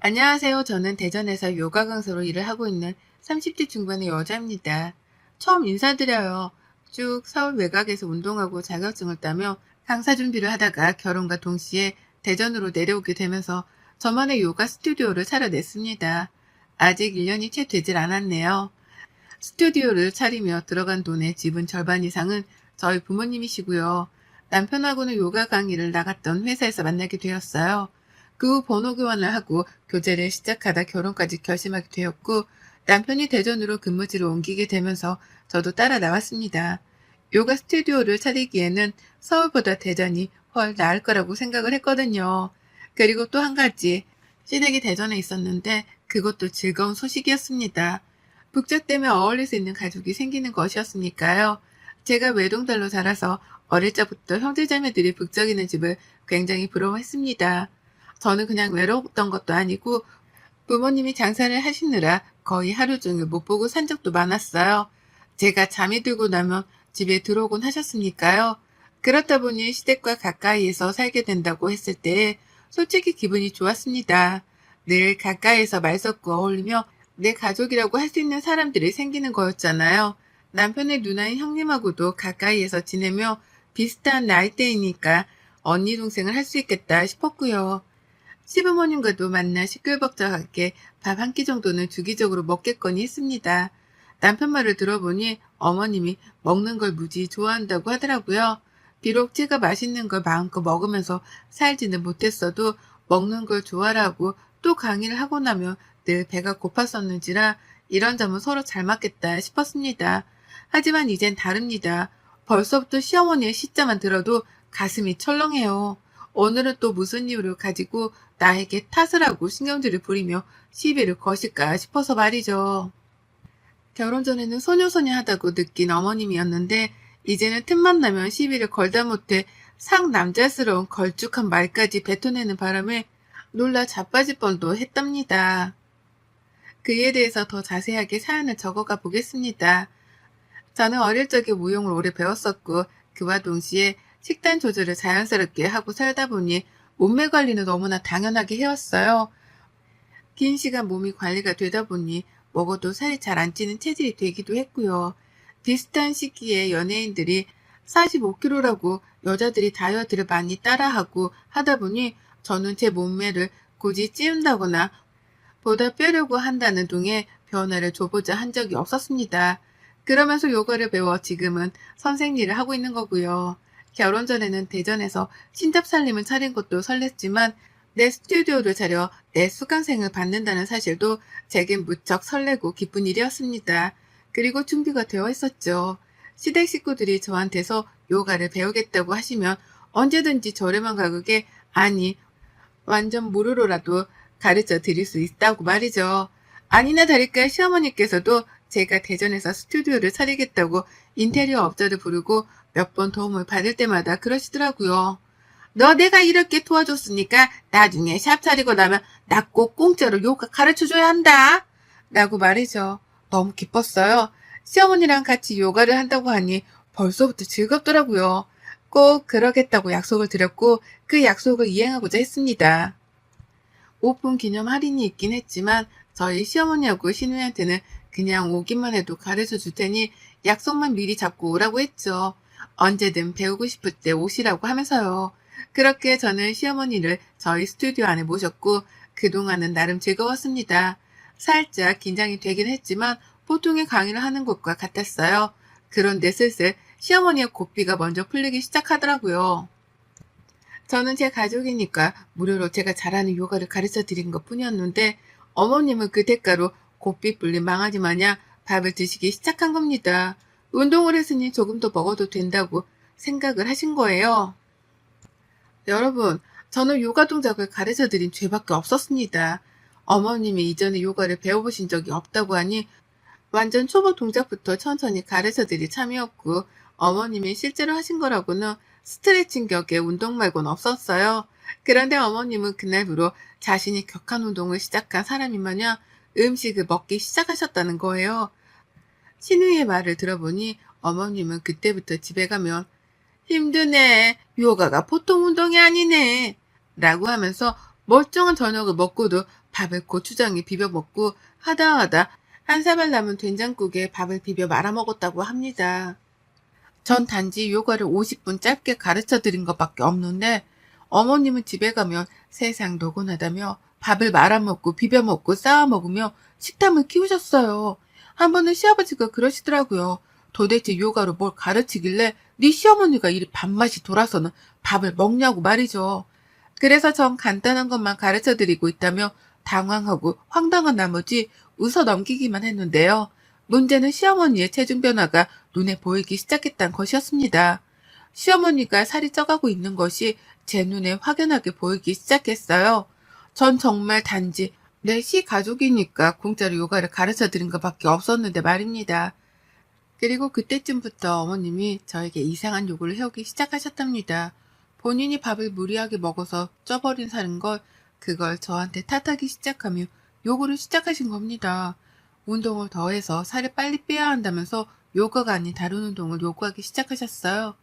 안녕하세요. 저는 대전에서 요가 강사로 일을 하고 있는 30대 중반의 여자입니다. 처음 인사드려요. 쭉 서울 외곽에서 운동하고 자격증을 따며 강사 준비를 하다가 결혼과 동시에 대전으로 내려오게 되면서 저만의 요가 스튜디오를 차려냈습니다. 아직 1년이 채 되질 않았네요. 스튜디오를 차리며 들어간 돈의 지분 절반 이상은 저희 부모님이시고요. 남편하고는 요가 강의를 나갔던 회사에서 만나게 되었어요. 그 후 번호 교환을 하고 교제를 시작하다 결혼까지 결심하게 되었고, 남편이 대전으로 근무지를 옮기게 되면서 저도 따라 나왔습니다. 요가 스튜디오를 차리기에는 서울보다 대전이 훨 나을 거라고 생각을 했거든요. 그리고 또 한 가지, 시댁이 대전에 있었는데 그것도 즐거운 소식이었습니다. 북적 때문에 어울릴 수 있는 가족이 생기는 것이었으니까요. 제가 외동딸로 자라서 어릴 적부터 형제자매들이 북적이는 집을 굉장히 부러워했습니다. 저는 그냥 외로웠던 것도 아니고 부모님이 장사를 하시느라 거의 하루 종일 못 보고 산 적도 많았어요. 제가 잠이 들고 나면 집에 들어오곤 하셨으니까요. 그렇다 보니 시댁과 가까이에서 살게 된다고 했을 때 솔직히 기분이 좋았습니다. 늘 가까이에서 말 섞고 어울리며 내 가족이라고 할 수 있는 사람들이 생기는 거였잖아요. 남편의 누나인 형님하고도 가까이에서 지내며 비슷한 나이대이니까 언니 동생을 할 수 있겠다 싶었고요. 시부모님과도 만나 시끌벅적하게 밥 한 끼 정도는 주기적으로 먹겠거니 했습니다. 남편 말을 들어보니 어머님이 먹는 걸 무지 좋아한다고 하더라고요. 비록 제가 맛있는 걸 마음껏 먹으면서 살지는 못했어도 먹는 걸 좋아라고 또 강의를 하고 나면 늘 배가 고팠었는지라 이런 점은 서로 잘 맞겠다 싶었습니다. 하지만 이젠 다릅니다. 벌써부터 시어머니의 시자만 들어도 가슴이 철렁해요. 오늘은 또 무슨 이유를 가지고 나에게 탓을 하고 신경질을 부리며 시비를 거실까 싶어서 말이죠. 결혼 전에는 소녀소녀하다고 느낀 어머님이었는데 이제는 틈만 나면 시비를 걸다 못해 상남자스러운 걸쭉한 말까지 뱉어내는 바람에 놀라 자빠질 뻔도 했답니다. 그에 대해서 더 자세하게 사연을 적어가 보겠습니다. 저는 어릴 적에 무용을 오래 배웠었고 그와 동시에 식단 조절을 자연스럽게 하고 살다 보니 몸매 관리는 너무나 당연하게 해왔어요. 긴 시간 몸이 관리가 되다 보니 먹어도 살이 잘 안 찌는 체질이 되기도 했고요. 비슷한 시기에 연예인들이 45kg라고 여자들이 다이어트를 많이 따라하고 하다 보니 저는 제 몸매를 굳이 찌운다거나 보다 빼려고 한다는 둥에 변화를 줘보자 한 적이 없었습니다. 그러면서 요가를 배워 지금은 선생 일을 하고 있는 거고요. 결혼 전에는 대전에서 신잡살림을 차린 것도 설렜지만 내 스튜디오를 차려 내 수강생을 받는다는 사실도 제겐 무척 설레고 기쁜 일이었습니다. 그리고 준비가 되어 있었죠. 시댁 식구들이 저한테서 요가를 배우겠다고 하시면 언제든지 저렴한 가격에, 아니 완전 무료로라도 가르쳐 드릴 수 있다고 말이죠. 아니나 다를까 시어머니께서도 제가 대전에서 스튜디오를 차리겠다고 인테리어 업자를 부르고 몇 번 도움을 받을 때마다 그러시더라고요. 너 내가 이렇게 도와줬으니까 나중에 샵 차리고 나면 나 꼭 공짜로 요가 가르쳐줘야 한다. 라고 말이죠. 너무 기뻤어요. 시어머니랑 같이 요가를 한다고 하니 벌써부터 즐겁더라고요. 꼭 그러겠다고 약속을 드렸고 그 약속을 이행하고자 했습니다. 오픈 기념 할인이 있긴 했지만 저희 시어머니하고 시누이한테는 그냥 오기만 해도 가르쳐 줄 테니 약속만 미리 잡고 오라고 했죠. 언제든 배우고 싶을 때 오시라고 하면서요. 그렇게 저는 시어머니를 저희 스튜디오 안에 모셨고 그동안은 나름 즐거웠습니다. 살짝 긴장이 되긴 했지만 보통의 강의를 하는 것과 같았어요. 그런데 슬슬 시어머니의 고삐가 먼저 풀리기 시작하더라고요. 저는 제 가족이니까 무료로 제가 잘하는 요가를 가르쳐 드린 것 뿐이었는데 어머님은 그 대가로 고삐 불린 망아지 마냥 밥을 드시기 시작한 겁니다. 운동을 했으니 조금 더 먹어도 된다고 생각을 하신 거예요. 여러분, 저는 요가 동작을 가르쳐 드린 죄밖에 없었습니다. 어머님이 이전에 요가를 배워보신 적이 없다고 하니 완전 초보 동작부터 천천히 가르쳐 드릴 참이었고 어머님이 실제로 하신 거라고는 스트레칭 격의 운동 말고는 없었어요. 그런데 어머님은 그날부로 자신이 격한 운동을 시작한 사람이 마냥 음식을 먹기 시작하셨다는 거예요. 신우이의 말을 들어보니 어머님은 그때부터 집에 가면 힘드네. 요가가 보통 운동이 아니네. 라고 하면서 멀쩡한 저녁을 먹고도 밥을 고추장에 비벼 먹고 하다 한 사발 남은 된장국에 밥을 비벼 말아 먹었다고 합니다. 전 단지 요가를 50분 짧게 가르쳐 드린 것밖에 없는데 어머님은 집에 가면 세상 노곤하다며 밥을 말아 먹고 비벼 먹고 쌓아 먹으며 식탐을 키우셨어요. 한 번은 시아버지가 그러시더라고요. 도대체 요가로 뭘 가르치길래 네 시어머니가 이리 밥맛이 돌아서는 밥을 먹냐고 말이죠. 그래서 전 간단한 것만 가르쳐 드리고 있다며 당황하고 황당한 나머지 웃어 넘기기만 했는데요. 문제는 시어머니의 체중 변화가 눈에 보이기 시작했다는 것이었습니다. 시어머니가 살이 쪄가고 있는 것이 제 눈에 확연하게 보이기 시작했어요. 전 정말 단지 내 시가족이니까 공짜로 요가를 가르쳐 드린 것밖에 없었는데 말입니다. 그리고 그때쯤부터 어머님이 저에게 이상한 요구를 해오기 시작하셨답니다. 본인이 밥을 무리하게 먹어서 쪄버린 살인 걸 그걸 저한테 탓하기 시작하며 요구를 시작하신 겁니다. 운동을 더해서 살을 빨리 빼야 한다면서 요가가 아닌 다른 운동을 요구하기 시작하셨어요.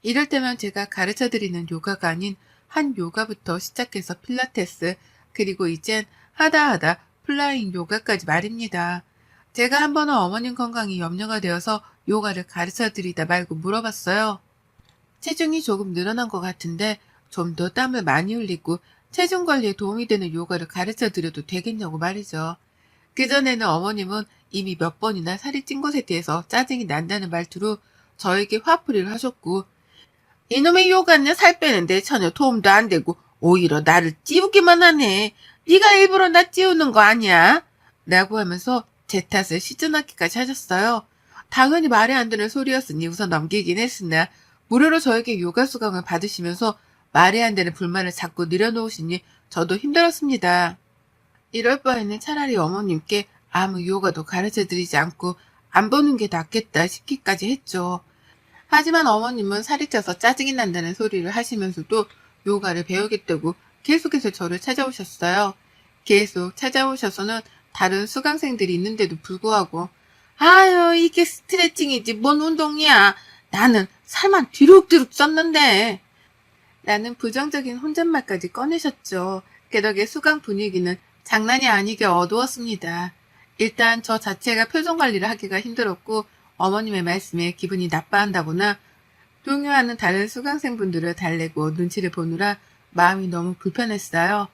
이럴 때면 제가 가르쳐드리는 요가가 아닌 한 요가부터 시작해서 필라테스, 그리고 이젠 하다 플라잉 요가까지 말입니다. 제가 한 번은 어머님 건강이 염려가 되어서 요가를 가르쳐드리다 말고 물어봤어요. 체중이 조금 늘어난 것 같은데 좀 더 땀을 많이 흘리고 체중 관리에 도움이 되는 요가를 가르쳐드려도 되겠냐고 말이죠. 그전에는 어머님은 이미 몇 번이나 살이 찐 것에 대해서 짜증이 난다는 말투로 저에게 화풀이를 하셨고, 이놈의 요가는 살 빼는데 전혀 도움도 안 되고 오히려 나를 찌우기만 하네. 네가 일부러 나 찌우는 거 아니야? 라고 하면서 제 탓을 시전하기까지 하셨어요. 당연히 말이 안 되는 소리였으니 우선 넘기긴 했으나 무료로 저에게 요가 수강을 받으시면서 말이 안 되는 불만을 자꾸 늘여놓으시니 저도 힘들었습니다. 이럴 바에는 차라리 어머님께 아무 요가도 가르쳐드리지 않고 안 보는 게 낫겠다 싶기까지 했죠. 하지만 어머님은 살이 쪄서 짜증이 난다는 소리를 하시면서도 요가를 배우겠다고 계속해서 저를 찾아오셨어요. 계속 찾아오셔서는 다른 수강생들이 있는데도 불구하고 아유 이게 스트레칭이지 뭔 운동이야. 나는 살만 뒤룩뒤룩 쪘는데. 라는 부정적인 혼잣말까지 꺼내셨죠. 그 덕에 수강 분위기는 장난이 아니게 어두웠습니다. 일단 저 자체가 표정 관리를 하기가 힘들었고 어머님의 말씀에 기분이 나빠한다거나 동요하는 다른 수강생분들을 달래고 눈치를 보느라 마음이 너무 불편했어요.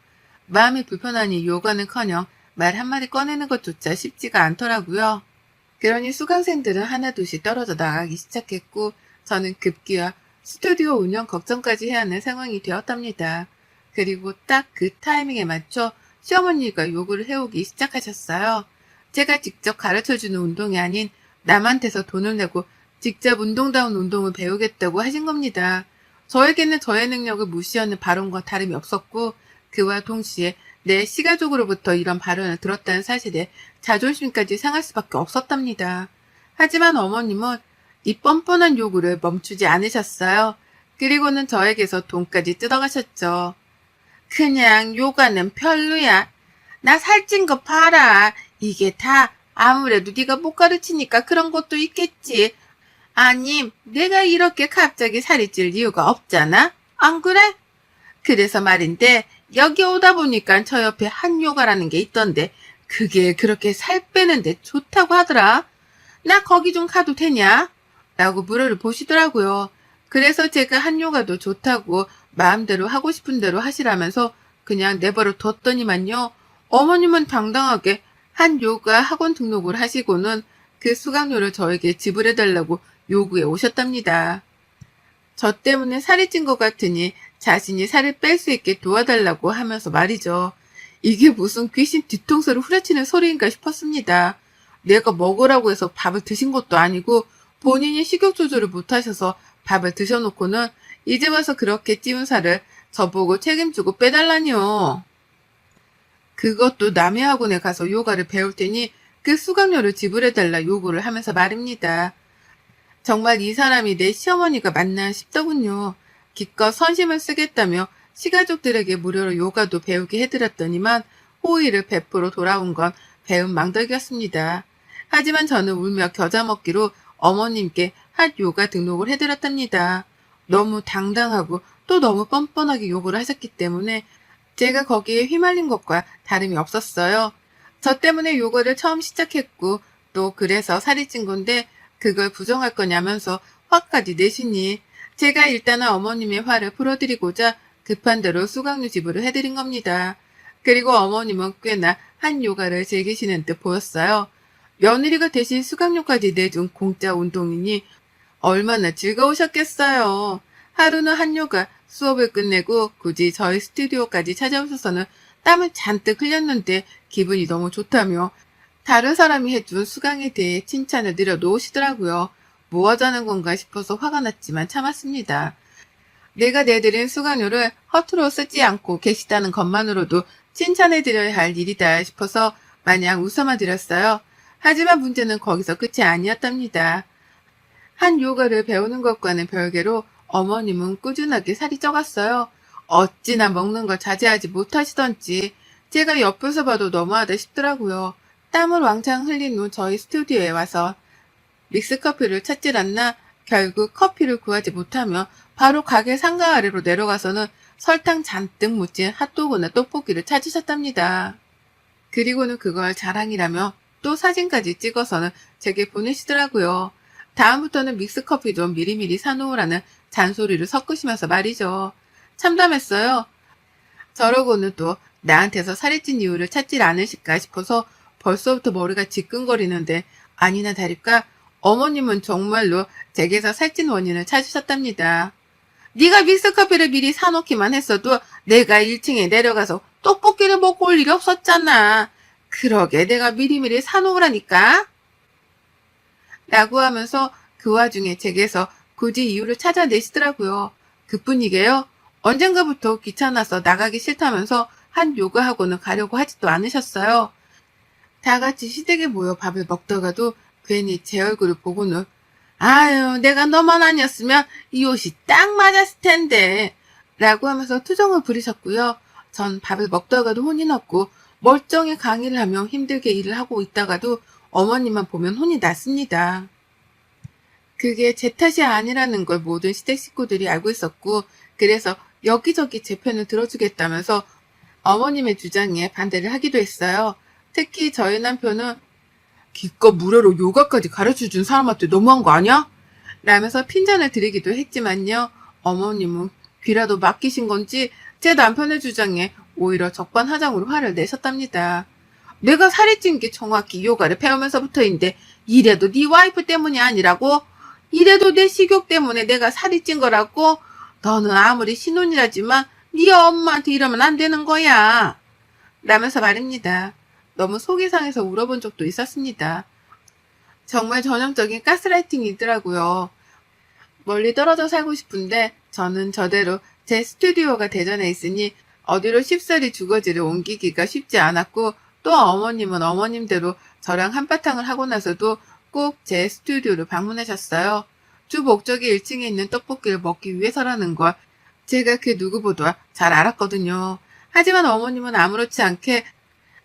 마음이 불편하니 요가는커녕 말 한마디 꺼내는 것조차 쉽지가 않더라고요. 그러니 수강생들은 하나둘씩 떨어져 나가기 시작했고 저는 급기야 스튜디오 운영 걱정까지 해야 하는 상황이 되었답니다. 그리고 딱 그 타이밍에 맞춰 시어머니가 요구를 해오기 시작하셨어요. 제가 직접 가르쳐주는 운동이 아닌 남한테서 돈을 내고 직접 운동다운 운동을 배우겠다고 하신 겁니다. 저에게는 저의 능력을 무시하는 발언과 다름이 없었고 그와 동시에 내 시가족으로부터 이런 발언을 들었다는 사실에 자존심까지 상할 수밖에 없었답니다. 하지만 어머님은 이 뻔뻔한 요구를 멈추지 않으셨어요. 그리고는 저에게서 돈까지 뜯어가셨죠. 그냥 요가는 별로야. 나 살찐 거 봐라. 이게 다 아무래도 네가 못 가르치니까 그런 것도 있겠지. 아님 내가 이렇게 갑자기 살이 찔 이유가 없잖아. 안 그래? 그래서 말인데 여기 오다 보니까 저 옆에 한 요가라는 게 있던데 그게 그렇게 살 빼는데 좋다고 하더라. 나 거기 좀 가도 되냐? 라고 물어를 보시더라고요. 그래서 제가 한 요가도 좋다고 마음대로 하고 싶은 대로 하시라면서 그냥 내버려 뒀더니만요. 어머님은 당당하게 한 요가 학원 등록을 하시고는 그 수강료를 저에게 지불해달라고 요구해 오셨답니다. 저 때문에 살이 찐 것 같으니 자신이 살을 뺄 수 있게 도와달라고 하면서 말이죠. 이게 무슨 귀신 뒤통수를 후려치는 소리인가 싶었습니다. 내가 먹으라고 해서 밥을 드신 것도 아니고 본인이 식욕 조절을 못하셔서 밥을 드셔놓고는 이제 와서 그렇게 찌운 살을 저보고 책임지고 빼달라니요. 그것도 남의 학원에 가서 요가를 배울 테니 그 수강료를 지불해달라 요구를 하면서 말입니다. 정말 이 사람이 내 시어머니가 맞나 싶더군요. 기껏 선심을 쓰겠다며 시가족들에게 무료로 요가도 배우게 해드렸더니만 호의를 베풀어 돌아온 건 배은 망덕이었습니다. 하지만 저는 울며 겨자 먹기로 어머님께 한 요가 등록을 해드렸답니다. 너무 당당하고 또 너무 뻔뻔하게 요구를 하셨기 때문에 제가 거기에 휘말린 것과 다름이 없었어요. 저 때문에 요거를 처음 시작했고 또 그래서 살이 찐 건데 그걸 부정할 거냐면서 화까지 내시니 제가 일단은 어머님의 화를 풀어드리고자 급한 대로 수강료 지불을 해드린 겁니다. 그리고 어머님은 꽤나 한 요가를 즐기시는 듯 보였어요. 며느리가 대신 수강료까지 내준 공짜 운동이니 얼마나 즐거우셨겠어요. 하루는 한 요가 수업을 끝내고 굳이 저희 스튜디오까지 찾아오셔서는 땀을 잔뜩 흘렸는데 기분이 너무 좋다며 다른 사람이 해준 수강에 대해 칭찬을 늘어놓으시더라고요. 뭐 하자는 건가 싶어서 화가 났지만 참았습니다. 내가 내드린 수강료를 허투루 쓰지 않고 계시다는 것만으로도 칭찬해드려야 할 일이다 싶어서 마냥 웃어만 드렸어요. 하지만 문제는 거기서 끝이 아니었답니다. 한 요가를 배우는 것과는 별개로 어머님은 꾸준하게 살이 쪄갔어요. 어찌나 먹는 걸 자제하지 못하시던지 제가 옆에서 봐도 너무하다 싶더라고요. 땀을 왕창 흘린 후 저희 스튜디오에 와서 믹스커피를 찾질 않나 결국 커피를 구하지 못하며 바로 가게 상가 아래로 내려가서는 설탕 잔뜩 묻힌 핫도그나 떡볶이를 찾으셨답니다. 그리고는 그걸 자랑이라며 또 사진까지 찍어서는 제게 보내시더라고요. 다음부터는 믹스커피 좀 미리미리 사놓으라는 잔소리를 섞으시면서 말이죠. 참담했어요. 저러고는 또 나한테서 살이 찐 이유를 찾질 않으실까 싶어서 벌써부터 머리가 지끈거리는데 아니나 다를까 어머님은 정말로 제게서 살찐 원인을 찾으셨답니다. 네가 믹스커피를 미리 사놓기만 했어도 내가 1층에 내려가서 떡볶이를 먹고 올 일이 없었잖아. 그러게 내가 미리미리 사놓으라니까. 라고 하면서 그 와중에 제게서 굳이 이유를 찾아내시더라고요. 그뿐이게요. 언젠가부터 귀찮아서 나가기 싫다면서 한 요가 학원을 가려고 하지도 않으셨어요. 다 같이 시댁에 모여 밥을 먹다가도 괜히 제 얼굴을 보고는 아유 내가 너만 아니었으면 이 옷이 딱 맞았을 텐데 라고 하면서 투정을 부리셨고요. 전 밥을 먹다가도 혼이 났고 멀쩡히 강의를 하며 힘들게 일을 하고 있다가도 어머님만 보면 혼이 났습니다. 그게 제 탓이 아니라는 걸 모든 시댁 식구들이 알고 있었고 그래서 여기저기 제 편을 들어주겠다면서 어머님의 주장에 반대를 하기도 했어요. 특히 저희 남편은 기껏 무료로 요가까지 가르쳐준 사람한테 너무한 거 아니야? 라면서 핀잔을 드리기도 했지만요. 어머님은 귀라도 맡기신 건지 제 남편의 주장에 오히려 적반하장으로 화를 내셨답니다. 내가 살이 찐 게 정확히 요가를 배우면서부터인데 이래도 네 와이프 때문이 아니라고? 이래도 내 식욕 때문에 내가 살이 찐 거라고? 너는 아무리 신혼이라지만 네 엄마한테 이러면 안 되는 거야. 라면서 말입니다. 너무 속이 상해서 울어본 적도 있었습니다. 정말 전형적인 가스라이팅이더라고요. 멀리 떨어져 살고 싶은데 저는 저대로 제 스튜디오가 대전에 있으니 어디로 쉽사리 주거지를 옮기기가 쉽지 않았고 또 어머님은 어머님대로 저랑 한바탕을 하고 나서도 꼭 제 스튜디오를 방문하셨어요. 주 목적이 1층에 있는 떡볶이를 먹기 위해서라는 걸 제가 그 누구보다 잘 알았거든요. 하지만 어머님은 아무렇지 않게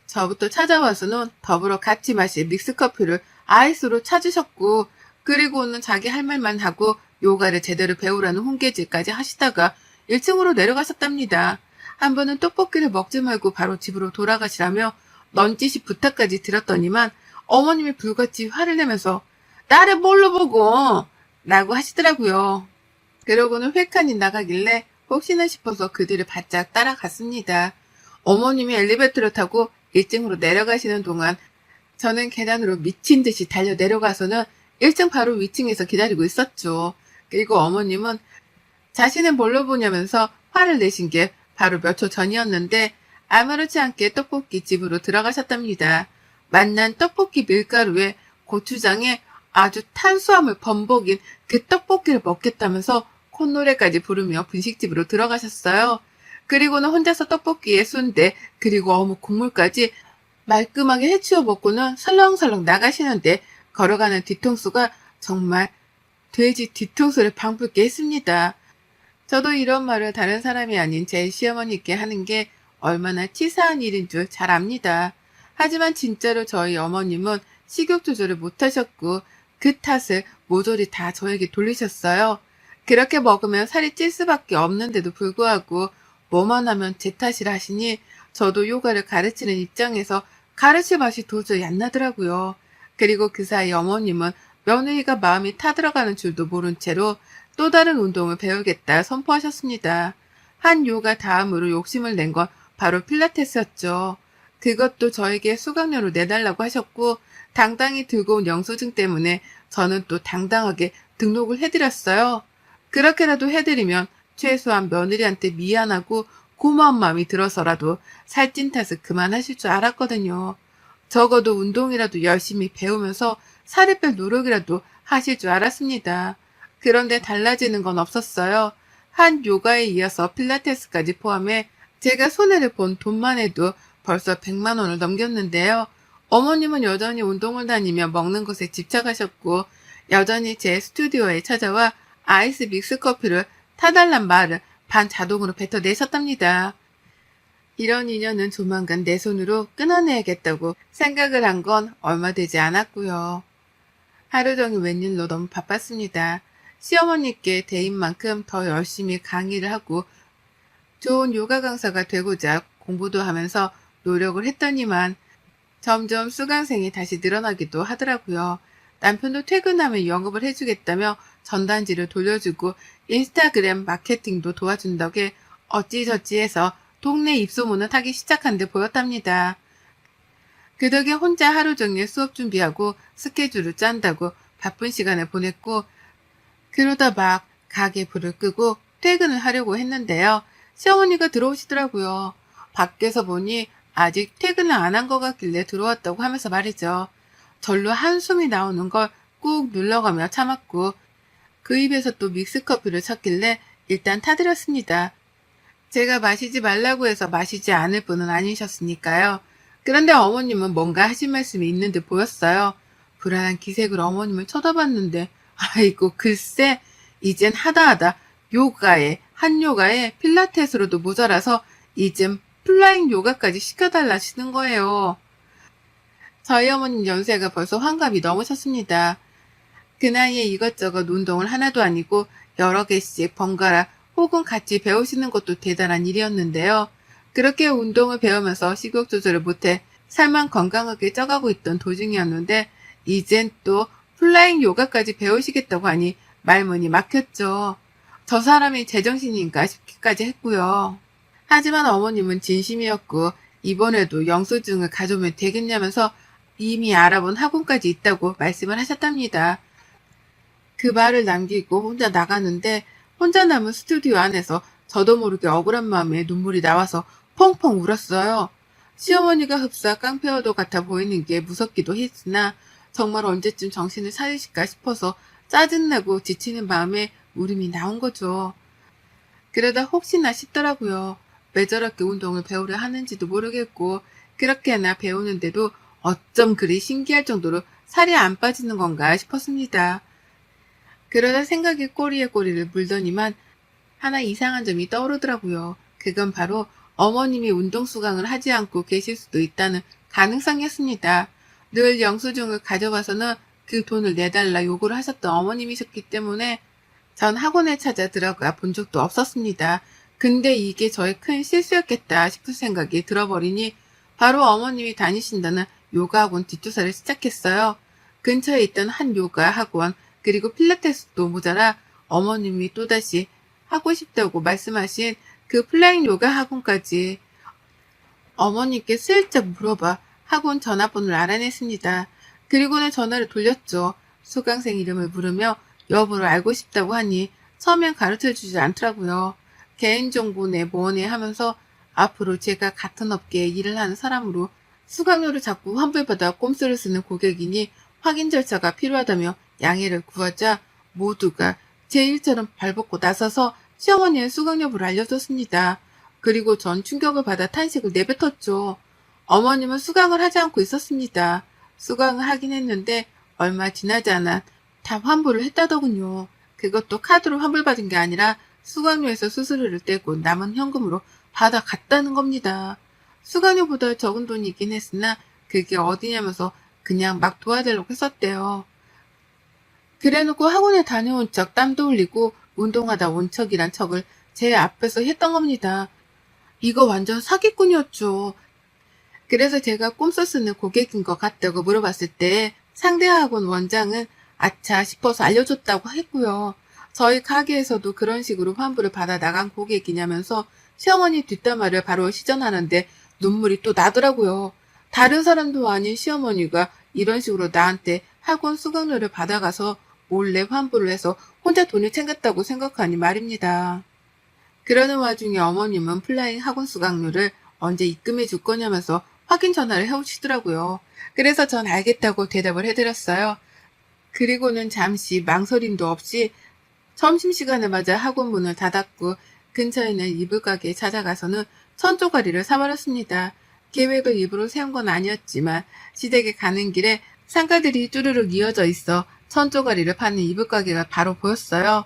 저부터 찾아와서는 더불어 같이 마실 믹스커피를 아이스로 찾으셨고 그리고는 자기 할 말만 하고 요가를 제대로 배우라는 훈계질까지 하시다가 1층으로 내려가셨답니다. 한 번은 떡볶이를 먹지 말고 바로 집으로 돌아가시라며 넌지시 부탁까지 드렸더니만 어머님이 불같이 화를 내면서 나를 뭘로 보고 라고 하시더라고요. 그러고는 획하니 나가길래 혹시나 싶어서 그 뒤를 바짝 따라갔습니다. 어머님이 엘리베이터를 타고 1층으로 내려가시는 동안 저는 계단으로 미친 듯이 달려 내려가서는 1층 바로 위층에서 기다리고 있었죠. 그리고 어머님은 자신은 뭘로 보냐면서 화를 내신 게 바로 몇 초 전이었는데 아무렇지 않게 떡볶이 집으로 들어가셨답니다. 맛난 떡볶이 밀가루에 고추장에 아주 탄수화물 범벅인 그 떡볶이를 먹겠다면서 콧노래까지 부르며 분식집으로 들어가셨어요. 그리고는 혼자서 떡볶이에 순대 그리고 어묵 국물까지 말끔하게 해치워 먹고는 설렁설렁 나가시는데 걸어가는 뒤통수가 정말 돼지 뒤통수를 방불케 했습니다. 저도 이런 말을 다른 사람이 아닌 제 시어머니께 하는 게 얼마나 치사한 일인 줄 잘 압니다. 하지만 진짜로 저희 어머님은 식욕 조절을 못하셨고 그 탓을 모조리 다 저에게 돌리셨어요. 그렇게 먹으면 살이 찔 수밖에 없는데도 불구하고 뭐만 하면 제 탓이라 하시니 저도 요가를 가르치는 입장에서 가르칠 맛이 도저히 안 나더라고요. 그리고 그 사이 어머님은 며느리가 마음이 타들어가는 줄도 모른 채로 또 다른 운동을 배우겠다 선포하셨습니다. 한 요가 다음으로 욕심을 낸 건 바로 필라테스였죠. 그것도 저에게 수강료로 내달라고 하셨고 당당히 들고 온 영수증 때문에 저는 또 당당하게 등록을 해드렸어요. 그렇게라도 해드리면 최소한 며느리한테 미안하고 고마운 마음이 들어서라도 살찐 탓을 그만하실 줄 알았거든요. 적어도 운동이라도 열심히 배우면서 살을 뺄 노력이라도 하실 줄 알았습니다. 그런데 달라지는 건 없었어요. 한 요가에 이어서 필라테스까지 포함해 제가 손해를 본 돈만 해도 벌써 100만 원을 넘겼는데요. 어머님은 여전히 운동을 다니며 먹는 것에 집착하셨고 여전히 제 스튜디오에 찾아와 아이스 믹스 커피를 타달란 말을 반자동으로 뱉어내셨답니다. 이런 인연은 조만간 내 손으로 끊어내야겠다고 생각을 한 건 얼마 되지 않았고요. 하루 종일 웬일로 너무 바빴습니다. 시어머니께 대인 만큼 더 열심히 강의를 하고 좋은 요가 강사가 되고자 공부도 하면서 노력을 했더니만 점점 수강생이 다시 늘어나기도 하더라고요. 남편도 퇴근하면 영업을 해주겠다며 전단지를 돌려주고 인스타그램 마케팅도 도와준 덕에 어찌저찌 해서 동네 입소문을 타기 시작한 듯 보였답니다. 그 덕에 혼자 하루 종일 수업 준비하고 스케줄을 짠다고 바쁜 시간을 보냈고 그러다 막 가게 불을 끄고 퇴근을 하려고 했는데요. 시어머니가 들어오시더라고요. 밖에서 보니 아직 퇴근을 안 한 것 같길래 들어왔다고 하면서 말이죠. 절로 한숨이 나오는 걸 꾹 눌러가며 참았고 그 입에서 또 믹스커피를 쳤길래 일단 타드렸습니다. 제가 마시지 말라고 해서 마시지 않을 분은 아니셨으니까요. 그런데 어머님은 뭔가 하신 말씀이 있는 듯 보였어요. 불안한 기색으로 어머님을 쳐다봤는데 아이고 글쎄 이젠 하다하다 한 요가에 필라테스로도 모자라서 이젠 플라잉 요가까지 시켜달라시는 거예요. 저희 어머님 연세가 벌써 환갑이 넘으셨습니다. 그 나이에 이것저것 운동을 하나도 아니고 여러 개씩 번갈아 혹은 같이 배우시는 것도 대단한 일이었는데요. 그렇게 운동을 배우면서 식욕 조절을 못해 살만 건강하게 쪄가고 있던 도중이었는데 이젠 또 플라잉 요가까지 배우시겠다고 하니 말문이 막혔죠. 저 사람이 제정신인가 싶기까지 했고요. 하지만 어머님은 진심이었고 이번에도 영수증을 가져오면 되겠냐면서 이미 알아본 학원까지 있다고 말씀을 하셨답니다. 그 말을 남기고 혼자 나가는데 혼자 남은 스튜디오 안에서 저도 모르게 억울한 마음에 눈물이 나와서 펑펑 울었어요. 시어머니가 흡사 깡패어도 같아 보이는 게 무섭기도 했으나 정말 언제쯤 정신을 차리실까 싶어서 짜증나고 지치는 마음에 울음이 나온 거죠. 그러다 혹시나 싶더라고요. 왜 저렇게 운동을 배우려 하는지도 모르겠고 그렇게나 배우는데도 어쩜 그리 신기할 정도로 살이 안 빠지는 건가 싶었습니다. 그러다 생각이 꼬리에 꼬리를 물더니만 하나 이상한 점이 떠오르더라고요. 그건 바로 어머님이 운동 수강을 하지 않고 계실 수도 있다는 가능성이었습니다. 늘 영수증을 가져와서는 그 돈을 내달라 요구를 하셨던 어머님이셨기 때문에 전 학원에 찾아 들어가 본 적도 없었습니다. 근데 이게 저의 큰 실수였겠다 싶은 생각이 들어버리니 바로 어머님이 다니신다는 요가 학원 뒷조사를 시작했어요. 근처에 있던 한 요가 학원 그리고 필라테스도 모자라 어머님이 또다시 하고 싶다고 말씀하신 그 플라잉 요가 학원까지 어머님께 슬쩍 물어봐 학원 전화번호를 알아냈습니다. 그리고는 전화를 돌렸죠. 수강생 이름을 물으며 여부를 알고 싶다고 하니 처음엔 가르쳐주지 않더라고요. 개인정보네 뭐네 하면서 앞으로 제가 같은 업계에 일을 하는 사람으로 수강료를 자꾸 환불받아 꼼수를 쓰는 고객이니 확인 절차가 필요하다며 양해를 구하자 모두가 제 일처럼 발벗고 나서서 시어머니의 수강 여부를 알려줬습니다. 그리고 전 충격을 받아 탄식을 내뱉었죠. 어머님은 수강을 하지 않고 있었습니다. 수강을 하긴 했는데 얼마 지나지 않아 다 환불을 했다더군요. 그것도 카드로 환불받은 게 아니라 수강료에서 수수료를 떼고 남은 현금으로 받아갔다는 겁니다. 수강료보다 적은 돈이긴 했으나 그게 어디냐면서 그냥 막 도와달라고 했었대요. 그래놓고 학원에 다녀온 척 땀도 흘리고 운동하다 온 척이란 척을 제 앞에서 했던 겁니다. 이거 완전 사기꾼이었죠. 그래서 제가 꼼수 쓰는 고객인 것 같다고 물어봤을 때 상대 학원 원장은 아차 싶어서 알려줬다고 했고요. 저희 가게에서도 그런 식으로 환불을 받아 나간 고객이냐면서 시어머니 뒷담화를 바로 시전하는데 눈물이 또 나더라고요. 다른 사람도 아닌 시어머니가 이런 식으로 나한테 학원 수강료를 받아가서 몰래 환불을 해서 혼자 돈을 챙겼다고 생각하니 말입니다. 그러는 와중에 어머님은 플라잉 학원 수강료를 언제 입금해 줄 거냐면서 확인 전화를 해오시더라고요. 그래서 전 알겠다고 대답을 해드렸어요. 그리고는 잠시 망설임도 없이 점심시간을 맞아 학원 문을 닫았고 근처에 있는 이불 가게에 찾아가서는 천조가리를 사버렸습니다. 계획을 일부러 세운 건 아니었지만 시댁에 가는 길에 상가들이 쭈르륵 이어져 있어 천조가리를 파는 이불 가게가 바로 보였어요.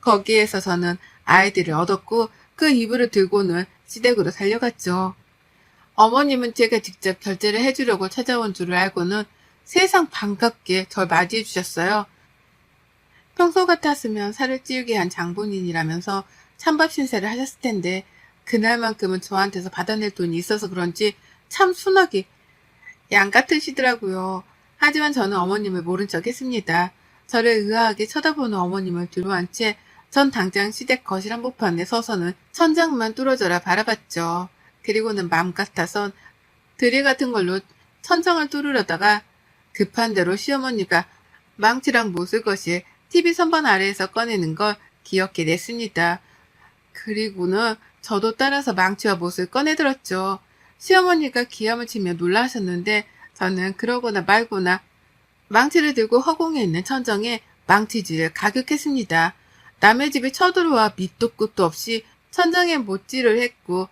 거기에서 저는 아이들을 얻었고 그 이불을 들고는 시댁으로 달려갔죠. 어머님은 제가 직접 결제를 해주려고 찾아온 줄을 알고는 세상 반갑게 절 맞이해 주셨어요. 평소 같았으면 살을 찌우게 한 장본인이라면서 찬밥 신세를 하셨을 텐데 그날만큼은 저한테서 받아낼 돈이 있어서 그런지 참 순하게 양 같으시더라고요. 하지만 저는 어머님을 모른 척 했습니다. 저를 의아하게 쳐다보는 어머님을 뒤로한 채 전 당장 시댁 거실 한복판에 서서는 천장만 뚫어져라 바라봤죠. 그리고는 맘 같아선 드릴 같은 걸로 천장을 뚫으려다가 급한 대로 시어머니가 망치랑 못을 것이 TV 선반 아래에서 꺼내는 걸 기억해냈습니다. 그리고는 저도 따라서 망치와 못을 꺼내들었죠. 시어머니가 기함을 치며 놀라셨는데 저는 그러거나 말거나 망치를 들고 허공에 있는 천정에 망치질을 가격했습니다. 남의 집에 쳐들어와 밑도 끝도 없이 천장에 못질을 했고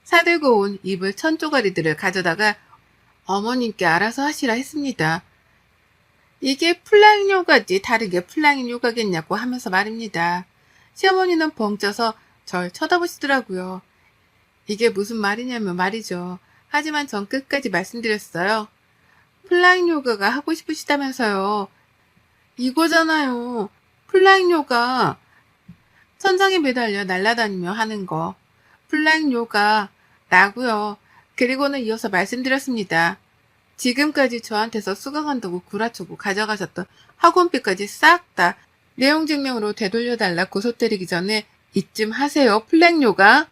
사들고 온 이불 천조가리들을 가져다가 어머님께 알아서 하시라 했습니다. 이게 플라잉 요가지 다르게 플라잉 요가겠냐고 하면서 말입니다. 시어머니는 벙쪄서 절 쳐다보시더라고요. 이게 무슨 말이냐면 말이죠. 하지만 전 끝까지 말씀드렸어요. 플라잉 요가가 하고 싶으시다면서요. 이거잖아요. 플라잉 요가. 천장에 매달려 날아다니며 하는 거. 플라잉 요가. 나고요. 그리고는 이어서 말씀드렸습니다. 지금까지 저한테서 수강한다고 구라치고 가져가셨던 학원비까지 싹 다 내용 증명으로 되돌려달라 고소 때리기 전에 이쯤 하세요. 플랭 요가.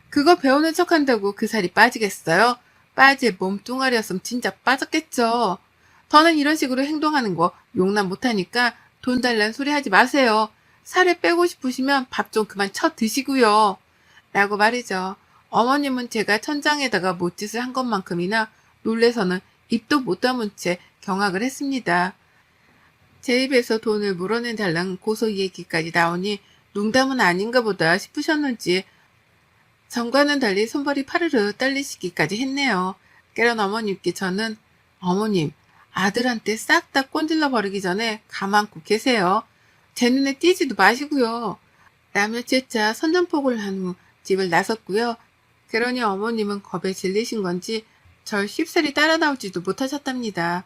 그거 배우는 척한다고 그 살이 빠지겠어요? 빠질 몸뚱아리였으면 진짜 빠졌겠죠. 더는 이런 식으로 행동하는 거 용납 못하니까 돈 달란 소리 하지 마세요. 살을 빼고 싶으시면 밥 좀 그만 쳐 드시고요. 라고 말이죠. 어머님은 제가 천장에다가 못짓을 한 것만큼이나 놀래서는 입도 못 다문 채 경악을 했습니다. 제 입에서 돈을 물어내달란 고소 얘기까지 나오니 농담은 아닌가 보다 싶으셨는지 전과는 달리 손발이 파르르 떨리시기까지 했네요. 깨런 어머님께 저는 어머님, 아들한테 싹 다 꼰질러 버리기 전에 가만고 계세요. 제 눈에 띄지도 마시고요. 라며 재차 선전포고를 한 후 집을 나섰고요. 그러니 어머님은 겁에 질리신 건지 절 쉽사리 따라 나오지도 못하셨답니다.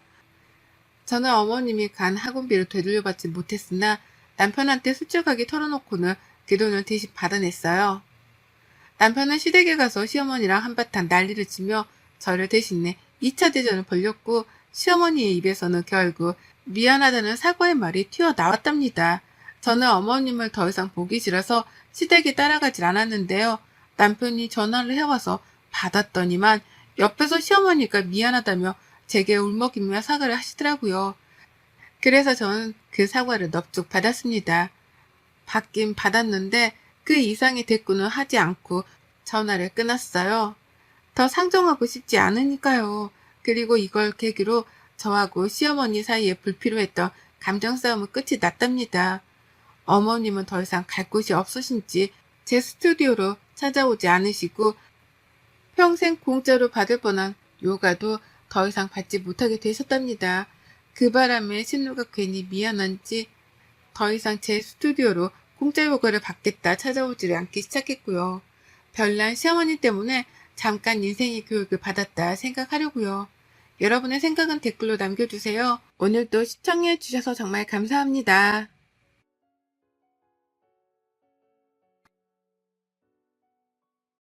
저는 어머님이 간 학원비를 되돌려받지 못했으나 남편한테 솔직하게 털어놓고는 그 돈을 대신 받아냈어요. 남편은 시댁에 가서 시어머니랑 한바탕 난리를 치며 저를 대신해 2차 대전을 벌였고 시어머니의 입에서는 결국 미안하다는 사과의 말이 튀어나왔답니다. 저는 어머님을 더 이상 보기 싫어서 시댁에 따라가질 않았는데요. 남편이 전화를 해와서 받았더니만 옆에서 시어머니가 미안하다며 제게 울먹이며 사과를 하시더라고요. 그래서 저는 그 사과를 넙죽 받았습니다. 받긴 받았는데 그 이상의 대꾸는 하지 않고 전화를 끊었어요. 더 상종하고 싶지 않으니까요. 그리고 이걸 계기로 저하고 시어머니 사이에 불필요했던 감정 싸움은 끝이 났답니다. 어머님은 더 이상 갈 곳이 없으신지 제 스튜디오로 찾아오지 않으시고 평생 공짜로 받을 뻔한 요가도 더 이상 받지 못하게 되셨답니다. 그 바람에 신우가 괜히 미안한지 더 이상 제 스튜디오로 공짜 요가를 받겠다 찾아오지를 않기 시작했고요. 별난 시어머니 때문에 잠깐 인생의 교육을 받았다 생각하려고요. 여러분의 생각은 댓글로 남겨주세요. 오늘도 시청해주셔서 정말 감사합니다.